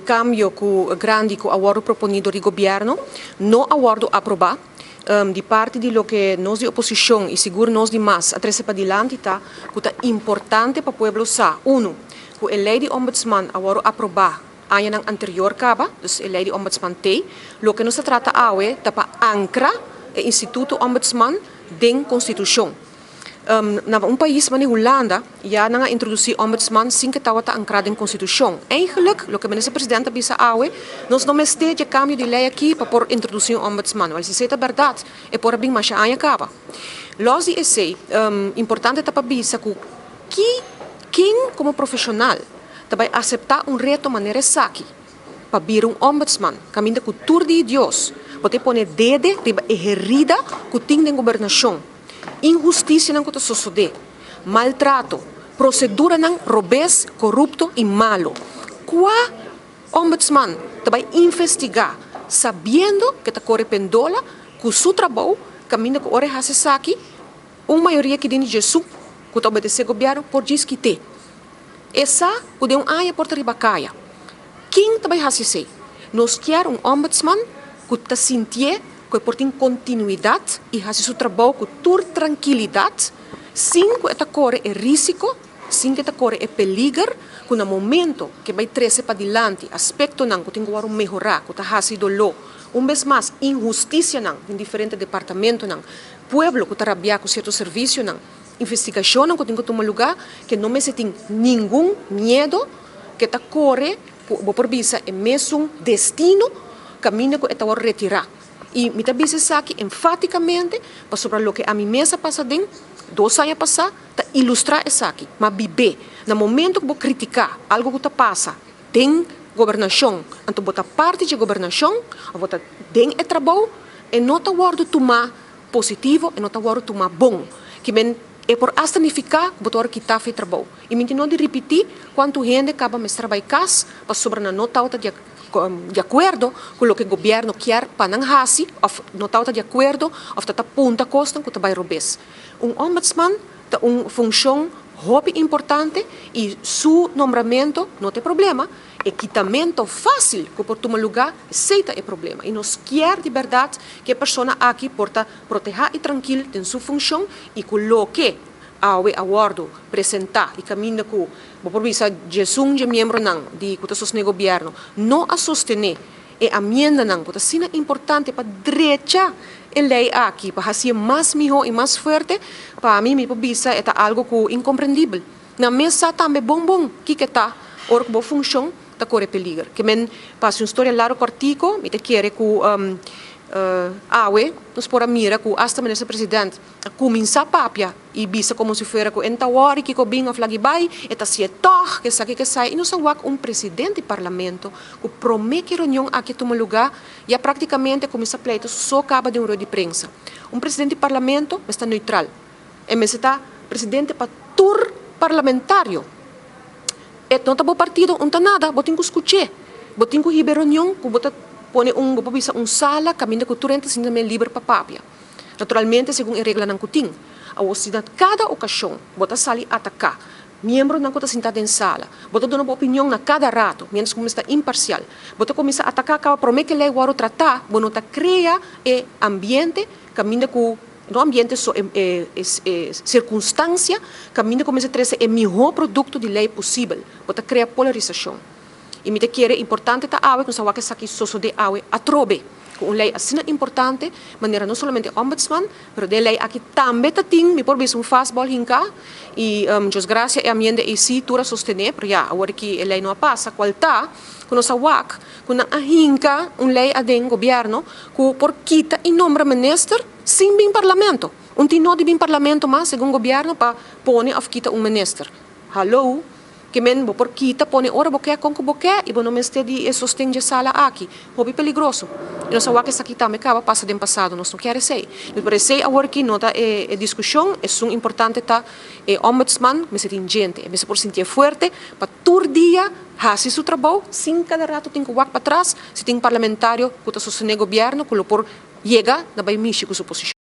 cambio grande que o acordo proponido do governo, não acordo aprovar. De parte de lo que nós de oposição e seguro nós demais a trazer para adiante tá, que é importante para o povo saber, que a lei de ombudsman agora aprovar ano anterior caba, dus a lei de ombudsman tem, lo que nos trata hoje é para ancrar o instituto ombudsman dentro da constituição. Na país como Holanda, já não introduzir ombudsman sem que estava ancrado em constituição. Eigenlijk, o que o minister-presidente disse hoje, nós não temos cambio de lei aqui para por introduzir ombudsman. Mas se é verdade, é por bem mais anos acaba. Los de esse, importante para dizer que quem como profissional vai aceitar reto de maneira saki para vir ombudsman, caminho com tudo de Deus, pode pôr dedo riba herida que tem na governação. Injustiça não que sucede, maltrato, procedura não robês, corrupto e malo. Qual ombudsman vai investigar, sabendo que está correspondendo com o seu trabalho, caminho com ore hace aqui, uma maioria que tem Jesus, que está obedecendo o governo, por diz que tem. Essa é uma área por riba caia. Quem vai fazer isso? Nós queremos ombudsman que está sentindo que porta continuidade e faz seu trabalho com toda tranquilidade, sem que esta corre risco, sem que esta corre perigo, que no momento que vai trazer para adiante aspecto não que tem que melhorar, que está fazendo lo, vez mais injustiça não em diferentes departamentos não, pueblo que está rabiado com certo serviço não, investigação não que tem que tomar lugar, que não me se tem nenhum medo que está corre, por visa é mesmo destino, caminho que está retirar. E me está dizendo aqui enfaticamente sobre o que a minha mesa passa dentro, 2 anos passar, para ilustrar isso aqui. Mas viver, no momento que vou criticar algo que está passa, tem governação, então botar parte de governação, botar dentro do trabalho, e não está guardo tomar positivo, e não está guardo tomar bom. Que é por astanificar que botar quitar o trabalho. E me não de repetir quanto gente acaba de trabalhar para sobre a nota de acordo com o que o governo quer para não fazer, ou não está de acordo, ou está aponta custo que vai roubar. Ombudsman tem uma função muito importante e seu nomeamento não tem problema. Equitamento fácil que por tomar lugar, aceita o problema. E nós queremos de verdade que a pessoa aqui possa proteger e tranquila em sua função e coloque ao acordo apresentar e caminho com por visa Jesus de membro não de que está governo não a sostener e a emenda não que é importante para direita a lei aqui para fazer mais melhor e mais forte para mim me visa é algo que incompreendível na mesa também bom que está or que função está corre perigo que men passa uma história largo artigo me te quer que nós por mira que hasta ministro presidente começa a papia e bisa como se fosse que entawari que bem a flagibai eta se toh que sai e nós awak presidente do parlamento que promete que reunião aqui toma lugar e praticamente começa a pleito só acaba de rueda de prensa presidente do parlamento está neutral e mas está presidente para tur parlamentário e não está bom partido não está nada botin que escutar botin que ribe reunião que bota pone sala caminho que turente sin também livre para papia. Naturalmente, segundo a regra não cutim, a ocidade cada ocasião bota sali atacar. Membro não está sentado em sala, bota dando uma opinião na cada rato, menos como está imparcial. Bota começa a atacar, acaba promete que lei guardo tratar, bota tá cria e ambiente caminho que no ambiente só circunstância, caminho começa a trazer o melhor produto de lei possível, bota cria polarização. E me te quer importante ta awe que sawa que saki soso de awe atrobe com lei assim importante maneira não somente ombudsman pero de lei aqui também ta ting me por bis fastball hinka e just graças a ambiente e si tura sostener pero já agora que a lei não passa qual tá com nossa wak com a hinka lei aden governo que por quita e nombra minister sem bem parlamento tino de bem parlamento mas segundo governo para pone of quita minister hello que men por kita pone ora boqué com boqué e não me de sostém de sala aqui hobby peligroso e nós sabe que isso aqui também acaba passa do passado nós não queremos sei me parece agora que nota é discussão é um importante tá ombudsman me se gente me se por sentir forte para todo dia fazer seu trabalho sem cada rato tem que para trás se tem parlamentário que está sustentando o governo que por chega na vai mexer com sua posição